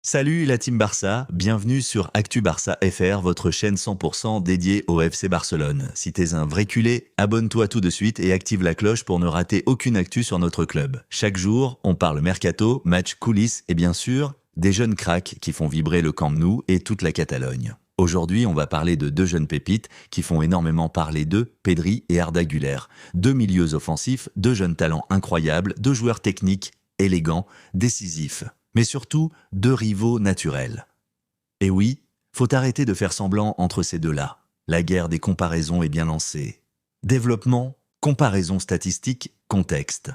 Salut la team Barça, bienvenue sur Actu Barça FR, votre chaîne 100% dédiée au FC Barcelone. Si t'es un vrai culé, abonne-toi tout de suite et active la cloche pour ne rater aucune actu sur notre club. Chaque jour, on parle mercato, match, coulisses et bien sûr, des jeunes cracks qui font vibrer le Camp Nou et toute la Catalogne. Aujourd'hui, on va parler de deux jeunes pépites qui font énormément parler d'eux, Pedri et Arda Güler. Deux milieux offensifs, deux jeunes talents incroyables, deux joueurs techniques, élégants, décisifs. Mais surtout, deux rivaux naturels. Et oui, faut arrêter de faire semblant entre ces deux-là. La guerre des comparaisons est bien lancée. Développement, comparaison statistique, contexte.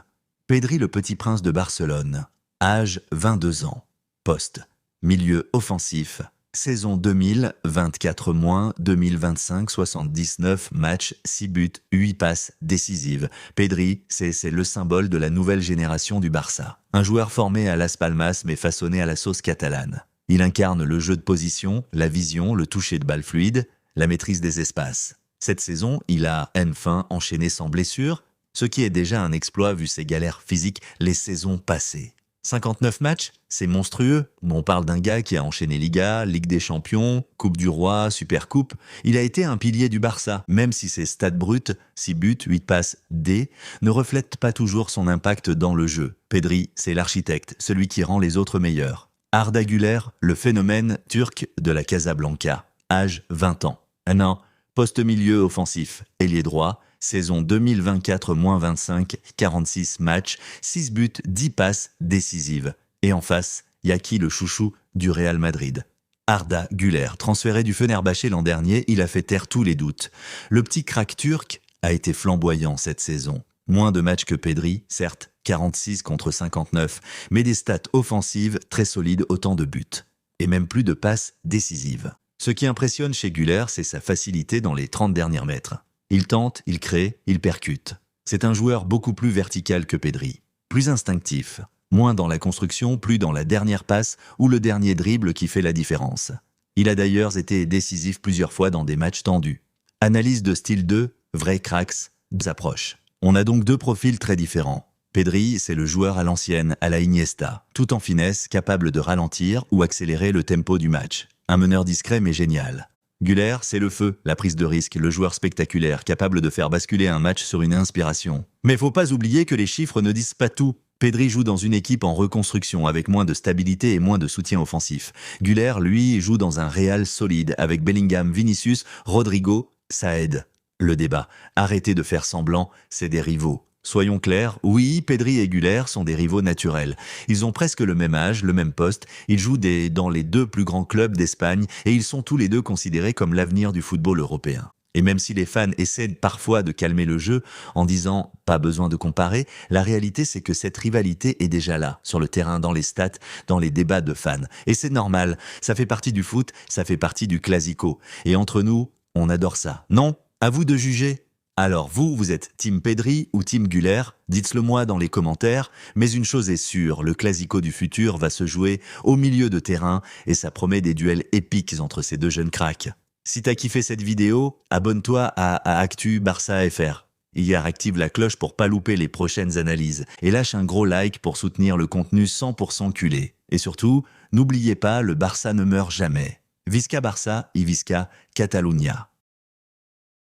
Pedri le petit prince de Barcelone. Âge 22 ans. Poste. Milieu offensif. Saison 2024-2025, 79 matchs, 6 buts, 8 passes décisives. Pedri, c'est le symbole de la nouvelle génération du Barça. Un joueur formé à Las Palmas mais façonné à la sauce catalane. Il incarne le jeu de position, la vision, le toucher de balle fluide, la maîtrise des espaces. Cette saison, il a enfin enchaîné sans blessure, ce qui est déjà un exploit vu ses galères physiques les saisons passées. 59 matchs, c'est monstrueux. On parle d'un gars qui a enchaîné Liga, Ligue des Champions, Coupe du Roi, Supercoupe. Il a été un pilier du Barça, même si ses stats bruts, 6 buts, 8 passes D, ne reflètent pas toujours son impact dans le jeu. Pedri, c'est l'architecte, celui qui rend les autres meilleurs. Arda Güler, le phénomène turc de la Casablanca, âge 20 ans. Un an, poste-milieu offensif, ailier droit, saison 2024-25, 46 matchs, 6 buts, 10 passes décisives. Et en face, y a qui le chouchou du Real Madrid? Arda Güler, transféré du Fenerbahçe l'an dernier, il a fait taire tous les doutes. Le petit crack turc a été flamboyant cette saison. Moins de matchs que Pedri, certes, 46 contre 59, mais des stats offensives très solides, autant de buts. Et même plus de passes décisives. Ce qui impressionne chez Güler, c'est sa facilité dans les 30 derniers mètres. Il tente, il crée, il percute. C'est un joueur beaucoup plus vertical que Pedri. Plus instinctif. Moins dans la construction, plus dans la dernière passe ou le dernier dribble qui fait la différence. Il a d'ailleurs été décisif plusieurs fois dans des matchs tendus. Analyse de style 2, vrai cracks, deux approches. On a donc deux profils très différents. Pedri, c'est le joueur à l'ancienne, à la Iniesta, tout en finesse, capable de ralentir ou accélérer le tempo du match. Un meneur discret mais génial. Güler, c'est le feu, la prise de risque, le joueur spectaculaire, capable de faire basculer un match sur une inspiration. Mais faut pas oublier que les chiffres ne disent pas tout. Pedri joue dans une équipe en reconstruction, avec moins de stabilité et moins de soutien offensif. Güler, lui, joue dans un Real solide, avec Bellingham, Vinicius, Rodrigo, ça aide. Le débat, arrêtez de faire semblant, c'est des rivaux. Soyons clairs, oui, Pedri et Güler sont des rivaux naturels. Ils ont presque le même âge, le même poste, ils jouent dans les deux plus grands clubs d'Espagne et ils sont tous les deux considérés comme l'avenir du football européen. Et même si les fans essaient parfois de calmer le jeu en disant « pas besoin de comparer », la réalité c'est que cette rivalité est déjà là, sur le terrain, dans les stats, dans les débats de fans. Et c'est normal, ça fait partie du foot, ça fait partie du classico. Et entre nous, on adore ça. Non? À vous de juger. Alors vous êtes Team Pedri ou Team Güler? Dites-le moi dans les commentaires, mais une chose est sûre, le classico du futur va se jouer au milieu de terrain et ça promet des duels épiques entre ces deux jeunes cracks. Si t'as kiffé cette vidéo, abonne-toi à Actu Barça FR. Hier, active la cloche pour pas louper les prochaines analyses et lâche un gros like pour soutenir le contenu 100% culé. Et surtout, n'oubliez pas, le Barça ne meurt jamais. Visca Barça et Visca Catalunya.